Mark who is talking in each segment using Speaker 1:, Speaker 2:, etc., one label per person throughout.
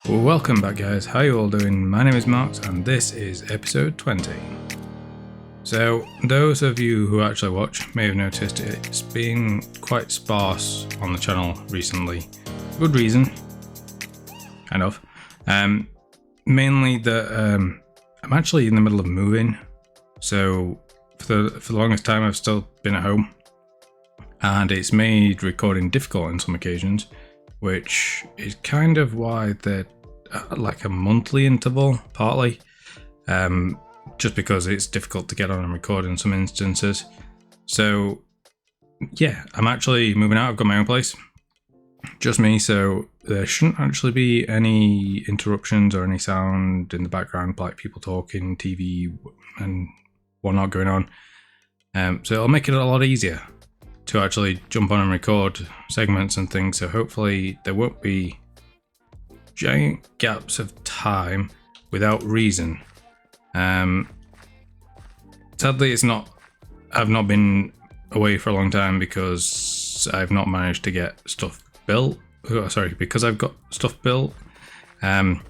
Speaker 1: Welcome back, guys. How you all doing? My name is Marx and this is episode 20. So those of you who actually watch may have noticed it's been quite sparse on the channel recently. Good reason, kind of. Mainly that I'm actually in the middle of moving, so for the longest time I've still been at home, and it's made recording difficult on some occasions, which is kind of why they're like a monthly interval, partly. Just because it's difficult to get on and record in some instances. So yeah, I'm actually moving out. I've got my own place, just me, so there shouldn't actually be any interruptions or any sound in the background, like people talking, TV and whatnot going on. So it'll make it a lot easier to actually jump on and record segments and things, so hopefully there won't be giant gaps of time without reason. Sadly, I've not been away for a long time because I've not managed to get stuff built. Because I've got stuff built. The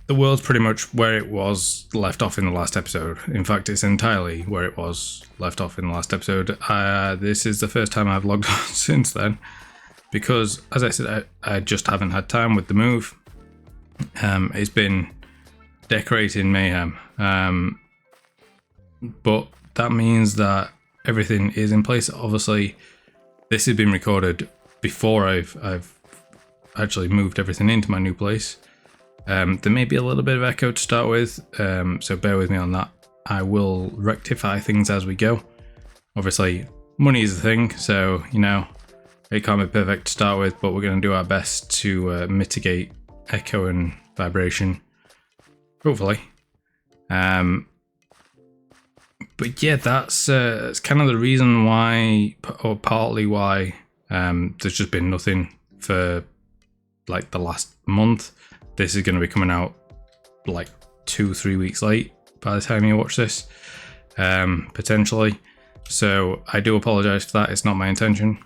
Speaker 1: world's pretty much where it was left off in the last episode. In fact, it's entirely where it was left off in the last episode. This is the first time I've logged on since then, because, as I said, I just haven't had time with the move. It's been decorating mayhem. But that means that everything is in place. Obviously, this has been recorded before I've actually moved everything into my new place. There may be a little bit of echo to start with, so bear with me on that. I will rectify things as we go. Obviously, money is the thing, so, you know, it can't be perfect to start with, but we're going to do our best to mitigate echo and vibration, hopefully. But yeah, that's kind of the reason why, or partly why, there's just been nothing for like the last month. This is going to be coming out like 2-3 weeks late by the time you watch this, potentially. So I do apologize for that. It's not my intention.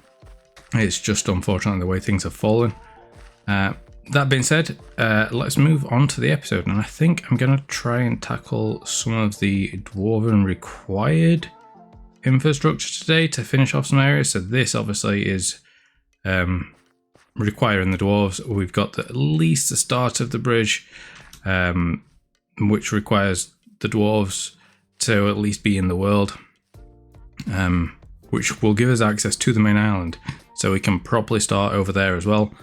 Speaker 1: It's just unfortunately the way things have fallen. That being said, let's move on to the episode, and I think I'm going to try and tackle some of the Dwarven required infrastructure today to finish off some areas. So this obviously is requiring the Dwarves. We've got at least the start of the bridge, which requires the Dwarves to at least be in the world, which will give us access to the main island, so we can properly start over there as well.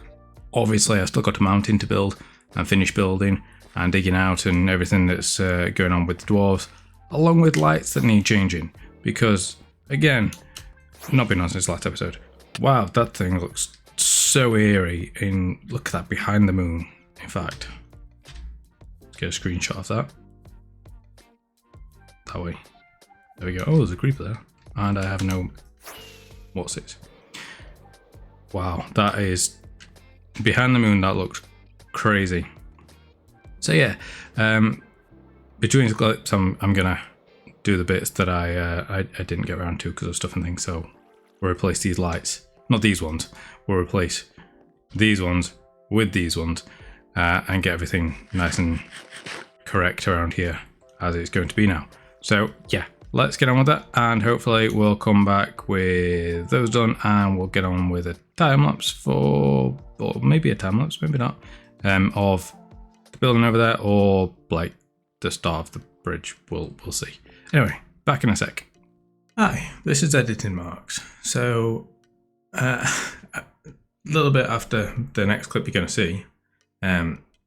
Speaker 1: Obviously, I've still got a mountain to build and finish building and digging out and everything that's going on with the dwarves, along with lights that need changing. Because, again, not been on since last episode. Wow, that thing looks so eerie. Look at that behind the moon. In fact, let's get a screenshot of that. That way. There we go. Oh, there's a creeper there, and I have no. What's it? Wow, that is. Behind the moon, that looks crazy. So yeah, between the clips, I'm gonna do the bits that I didn't get around to because of stuff and things. So we'll replace these lights, not these ones. We'll replace these ones with these ones, and get everything nice and correct around here as it's going to be now. So yeah, let's get on with that, and hopefully we'll come back with those done, and we'll get on with a time lapse or maybe a time lapse, maybe not, of the building over there, or like the start of the bridge. We'll see. Anyway, back in a sec. Hi, this is Editing Marks. So a little bit after the next clip you're going to see,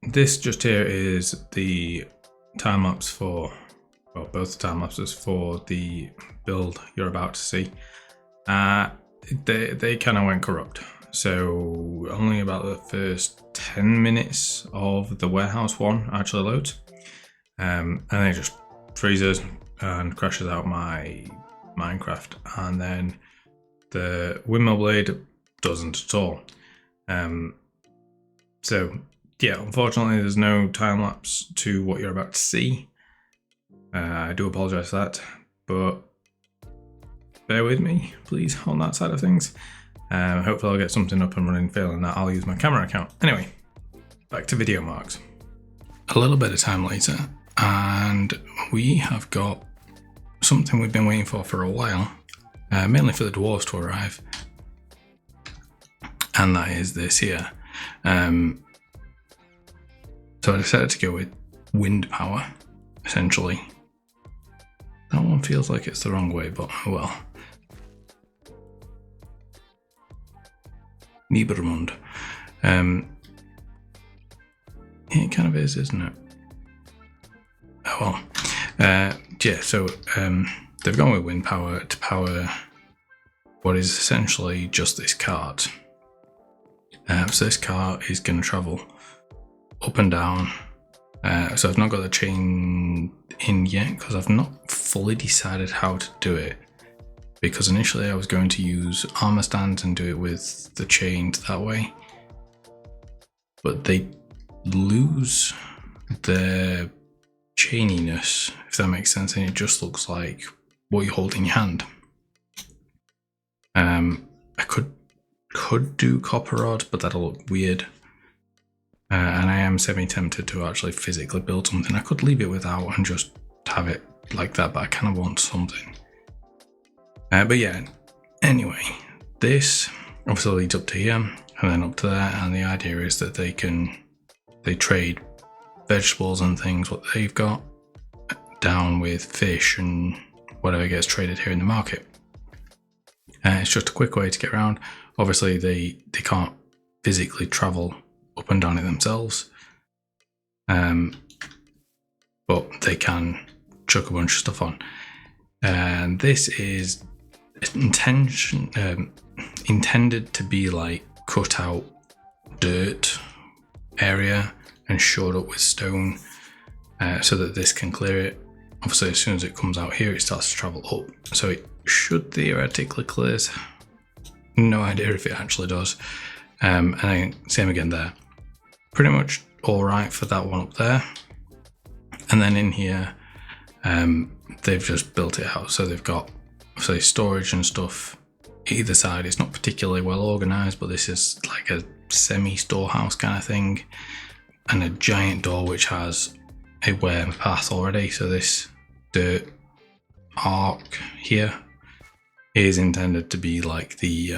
Speaker 1: this just here is the time lapse for, well, both the time lapses for the build you're about to see. They kind of went corrupt. So only about the first 10 minutes of the warehouse one actually loads. And then it just freezes and crashes out my Minecraft. And then the windmill blade doesn't at all. So yeah, unfortunately there's no time lapse to what you're about to see. I do apologize for that, but bear with me, please, on that side of things. Hopefully I'll get something up and running. Failing that, I'll use my camera account. Anyway, back to video marks. A little bit of time later, and we have got something we've been waiting for a while, mainly for the dwarves to arrive, and that is this here. So I decided to go with wind power, essentially. That one feels like it's the wrong way, but oh well. Niebermund. It kind of is, isn't it? Oh well. Yeah, so they've gone with wind power to power what is essentially just this cart. So this cart is going to travel up and down. So I've not got the chain in yet because I've not fully decided how to do it. Because initially I was going to use armor stands and do it with the chains that way. But they lose their chaininess, if that makes sense, and it just looks like what you hold in your hand. I could do copper rod, but that'll look weird. And I am semi-tempted to actually physically build something. I could leave it without and just have it like that, but I kind of want something. But yeah, anyway, this obviously leads up to here and then up to there, and the idea is that they trade vegetables and things, what they've got, down with fish and whatever gets traded here in the market. It's just a quick way to get around. Obviously, they can't physically travel up and down it themselves, but they can chuck a bunch of stuff on. And this is intended to be like cut out dirt area and shored up with stone, so that this can clear it. Obviously, as soon as it comes out here, it starts to travel up, so it should theoretically clear. No idea if it actually does. And then same again there. Pretty much all right for that one up there. And then in here, they've just built it out. So they've got, say, storage and stuff either side. It's not particularly well organized, but this is like a semi-storehouse kind of thing, and a giant door which has a wear path already. So this dirt arc here is intended to be like the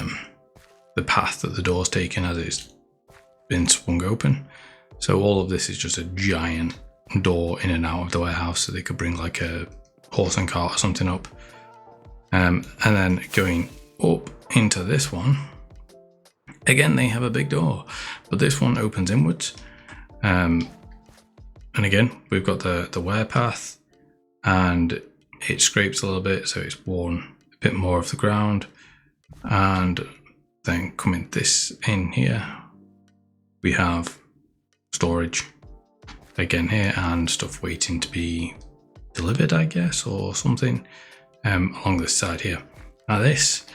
Speaker 1: path that the door's taken as it's been swung open. So all of this is just a giant door in and out of the warehouse, so they could bring like a horse and cart or something up. And then going up into this one, again they have a big door, but this one opens inwards. And again we've got the wear path, and it scrapes a little bit, so it's worn a bit more of the ground. And then coming this in here, we have storage again here and stuff waiting to be delivered, I guess, or something, along this side here. Now this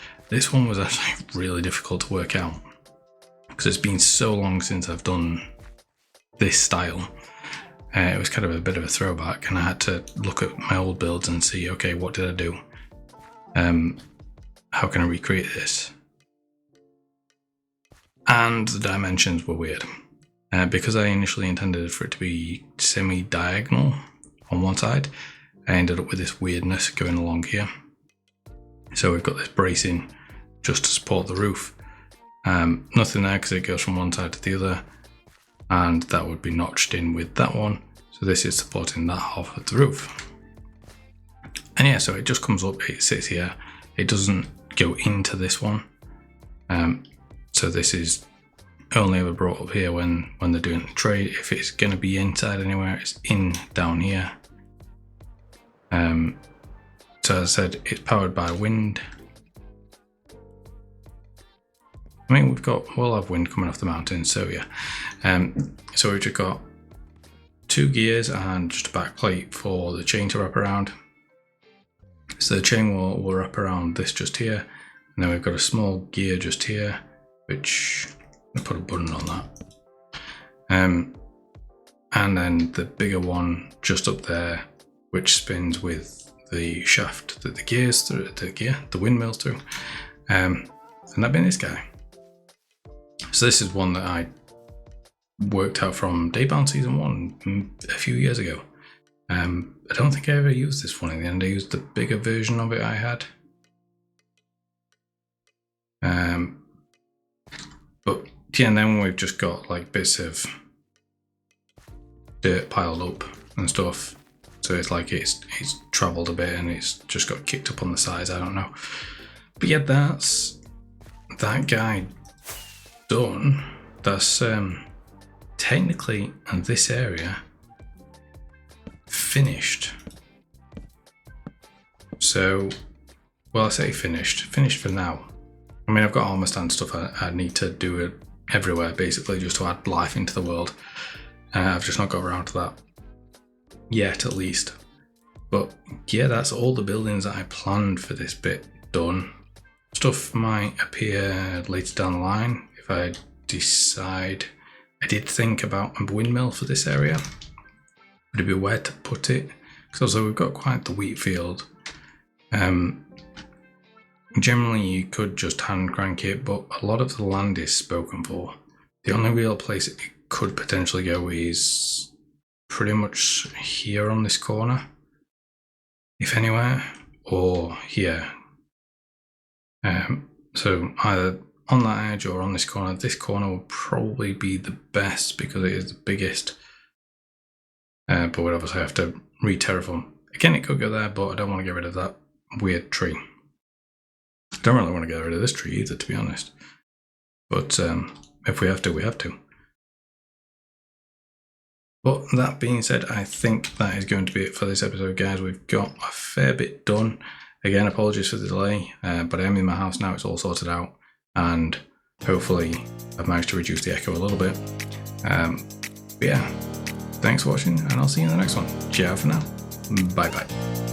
Speaker 1: one was actually really difficult to work out because it's been so long since I've done this style. It was kind of a bit of a throwback, and I had to look at my old builds and see, okay, what did I do? How can I recreate this? And the dimensions were weird. Because I initially intended for it to be semi-diagonal on one side, I ended up with this weirdness going along here. So we've got this bracing just to support the roof. Nothing there because it goes from one side to the other, and that would be notched in with that one. So this is supporting that half of the roof. And yeah, so it just comes up, it sits here. It doesn't go into this one. So this is only ever brought up here when they're doing the trade. If it's going to be inside anywhere, it's in down here. So as I said, it's powered by wind. I mean, we'll have wind coming off the mountain, so yeah. So we've just got 2 gears and just a back plate for the chain to wrap around. So the chain will wrap around this just here, and then we've got a small gear just here, which I'll put a button on that. And then the bigger one just up there, which spins with the shaft that the windmills through. And that'd be this guy. So this is one that I worked out from Daybound Season 1 a few years ago. I don't think I ever used this one in the end. I used the bigger version of it I had. But yeah, and then we've just got like bits of dirt piled up and stuff. So it's like it's travelled a bit and it's just got kicked up on the sides, I don't know. But yeah, that's that guy done. That's technically in this area finished. So, well, I say finished for now. I mean, I've got armor stand stuff I need to do it everywhere, basically, just to add life into the world. I've just not got around to that yet, at least. But yeah, that's all the buildings that I planned for this bit done. Stuff might appear later down the line if I decide. I did think about a windmill for this area. Would it be where to put it? Because also we've got quite the wheat field. Generally you could just hand crank it, but a lot of the land is spoken for. The only real place it could potentially go is pretty much here on this corner, if anywhere, or here. So either on that edge or on this corner. This corner will probably be the best because it is the biggest. But we'd obviously have to re-terraform. Again, it could go there, but I don't want to get rid of that weird tree. Don't really want to get rid of this tree either, to be honest. But if we have to, we have to. But that being said, I think that is going to be it for this episode, guys. We've got a fair bit done. Again, apologies for the delay, but I am in my house now. It's all sorted out. And hopefully I've managed to reduce the echo a little bit. But yeah, thanks for watching, and I'll see you in the next one. Ciao for now. Bye bye.